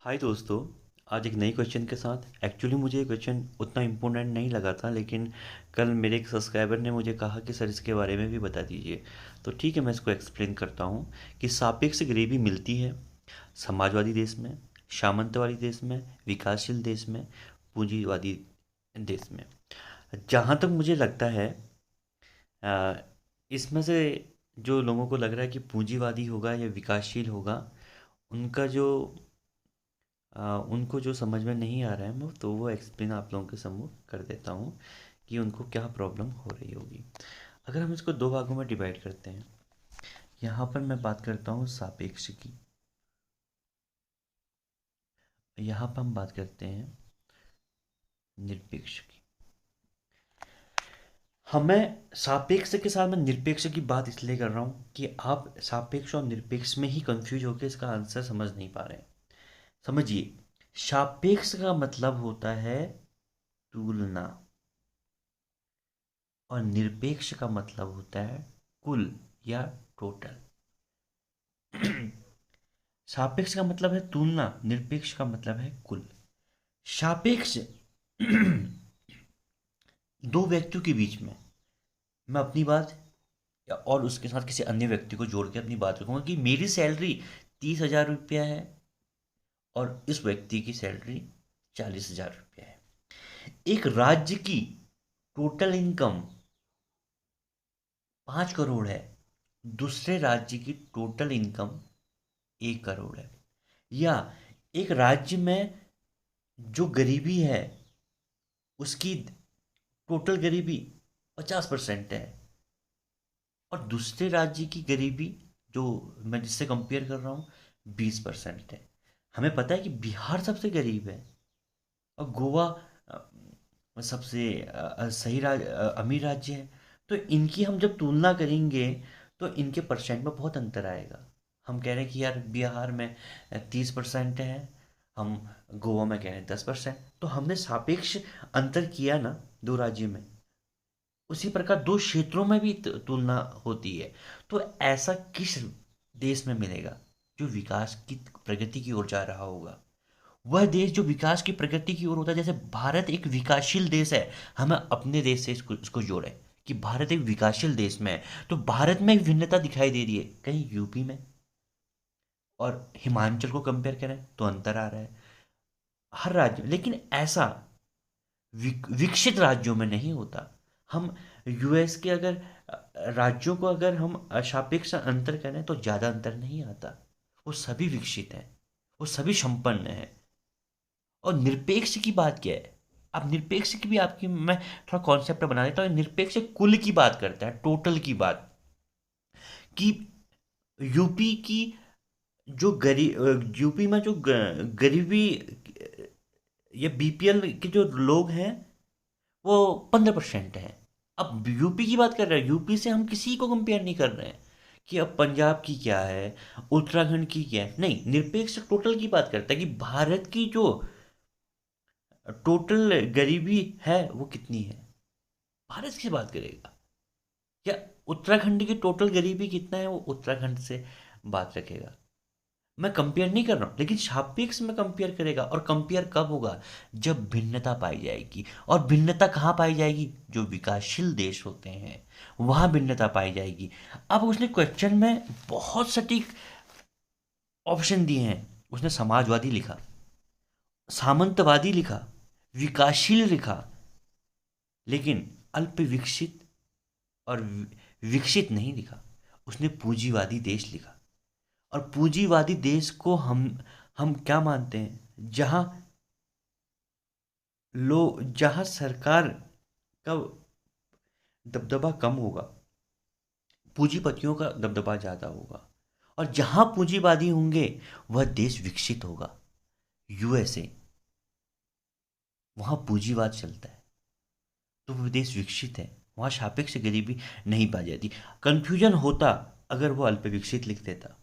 हाय दोस्तों। आज एक नई क्वेश्चन के साथ एक्चुअली मुझे ये क्वेश्चन उतना इम्पोर्टेंट नहीं लगा था, लेकिन कल मेरे एक सब्सक्राइबर ने मुझे कहा कि सर इसके बारे में भी बता दीजिए। तो ठीक है, मैं इसको एक्सप्लेन करता हूँ कि सापेक्ष गरीबी मिलती है समाजवादी देश में, सामंतवादी देश में, विकासशील देश में, पूंजीवादी देश में। जहाँ तक मुझे लगता है, अ, इसमें से जो लोगों को लग रहा है कि पूंजीवादी होगा या विकासशील होगा, उनका जो उनको जो समझ में नहीं आ रहा है, मैं तो वो एक्सप्लेन आप लोगों के सम्मुख कर देता हूँ कि उनको क्या प्रॉब्लम हो रही होगी। अगर हम इसको दो भागों में डिवाइड करते हैं, यहाँ पर मैं बात करता हूँ सापेक्ष की, यहाँ पर हम बात करते हैं निरपेक्ष की। हमें सापेक्ष के साथ मैं निरपेक्ष की बात इसलिए कर रहा हूँ कि आप सापेक्ष और निरपेक्ष में ही कंफ्यूज होकर इसका आंसर समझ नहीं पा रहे हैं। समझिए, सापेक्ष का मतलब होता है तुलना, और निरपेक्ष का मतलब होता है कुल या टोटल। सापेक्ष का मतलब है तुलना, निरपेक्ष का मतलब है कुल। सापेक्ष दो व्यक्तियों के बीच में, मैं अपनी बात या और उसके साथ किसी अन्य व्यक्ति को जोड़ के अपनी बात रखूंगा कि मेरी सैलरी 30,000 रुपया है और इस व्यक्ति की सैलरी 40,000 रुपया है। एक राज्य की टोटल इनकम 5 करोड़ है, दूसरे राज्य की टोटल इनकम 1 करोड़ है। या एक राज्य में जो गरीबी है, उसकी टोटल गरीबी 50% है, और दूसरे राज्य की गरीबी, जो मैं जिससे कंपेयर कर रहा हूँ, 20% है। हमें पता है कि बिहार सबसे गरीब है और गोवा सबसे सही अमीर राज्य है। तो इनकी हम जब तुलना करेंगे तो इनके परसेंट में बहुत अंतर आएगा। हम कह रहे हैं कि यार बिहार में 30% है, हम गोवा में कह रहे हैं 10%। तो हमने सापेक्ष अंतर किया ना दो राज्यों में, उसी प्रकार दो क्षेत्रों में भी तुलना होती है। तो ऐसा किस देश में मिलेगा जो विकास की प्रगति की ओर जा रहा होगा? वह देश जो विकास की प्रगति की ओर होता है। जैसे भारत एक विकासशील देश है, हमें अपने देश से इसको जोड़े कि भारत एक विकासशील देश में है। तो भारत में एक भिन्नता दिखाई दे रही है, कहीं यूपी में और हिमाचल को कंपेयर करें तो अंतर आ रहा है हर राज्य में। लेकिन ऐसा विकसित राज्यों में नहीं होता। हम यूएस के अगर राज्यों को अगर हम सापेक्ष अंतर करें तो ज़्यादा अंतर नहीं आता। वो सभी विकसित हैं, वो सभी संपन्न हैं। और निरपेक्ष की बात क्या है? अब निरपेक्ष की भी आपकी मैं थोड़ा कॉन्सेप्ट बना देता हूँ। निरपेक्ष कुल की बात करता है, टोटल की बात, कि यूपी की जो यूपी में जो गरीबी या बीपीएल के जो लोग हैं, वो 15% है। अब यूपी की बात कर रहे हैं, यूपी से हम किसी को कंपेयर नहीं कर रहे हैं कि अब पंजाब की क्या है, उत्तराखंड की क्या है। नहीं, निरपेक्ष टोटल की बात करता है कि भारत की जो टोटल गरीबी है वो कितनी है। भारत की बात करेगा, या उत्तराखंड की टोटल गरीबी कितना है वो उत्तराखंड से बात रखेगा। मैं कंपेयर नहीं कर रहा हूं, लेकिन सापेक्ष में कंपेयर करेगा। और कंपेयर कब होगा? जब भिन्नता पाई जाएगी। और भिन्नता कहाँ पाई जाएगी? जो विकासशील देश होते हैं वहां भिन्नता पाई जाएगी। अब उसने क्वेश्चन में बहुत सटीक ऑप्शन दिए हैं। उसने समाजवादी लिखा, सामंतवादी लिखा, विकासशील लिखा, लेकिन अल्प विकसित और विकसित नहीं लिखा। उसने पूंजीवादी देश लिखा। और पूंजीवादी देश को हम क्या मानते हैं? जहां सरकार का दबदबा कम होगा, पूंजीपतियों का दबदबा ज़्यादा होगा। और जहां पूंजीवादी होंगे वह देश विकसित होगा। यूएसए, वहां पूंजीवाद चलता है तो वह देश विकसित है, वहां सापेक्ष गरीबी नहीं पाई जाती। कंफ्यूजन होता अगर वो अल्प विकसित लिख देता।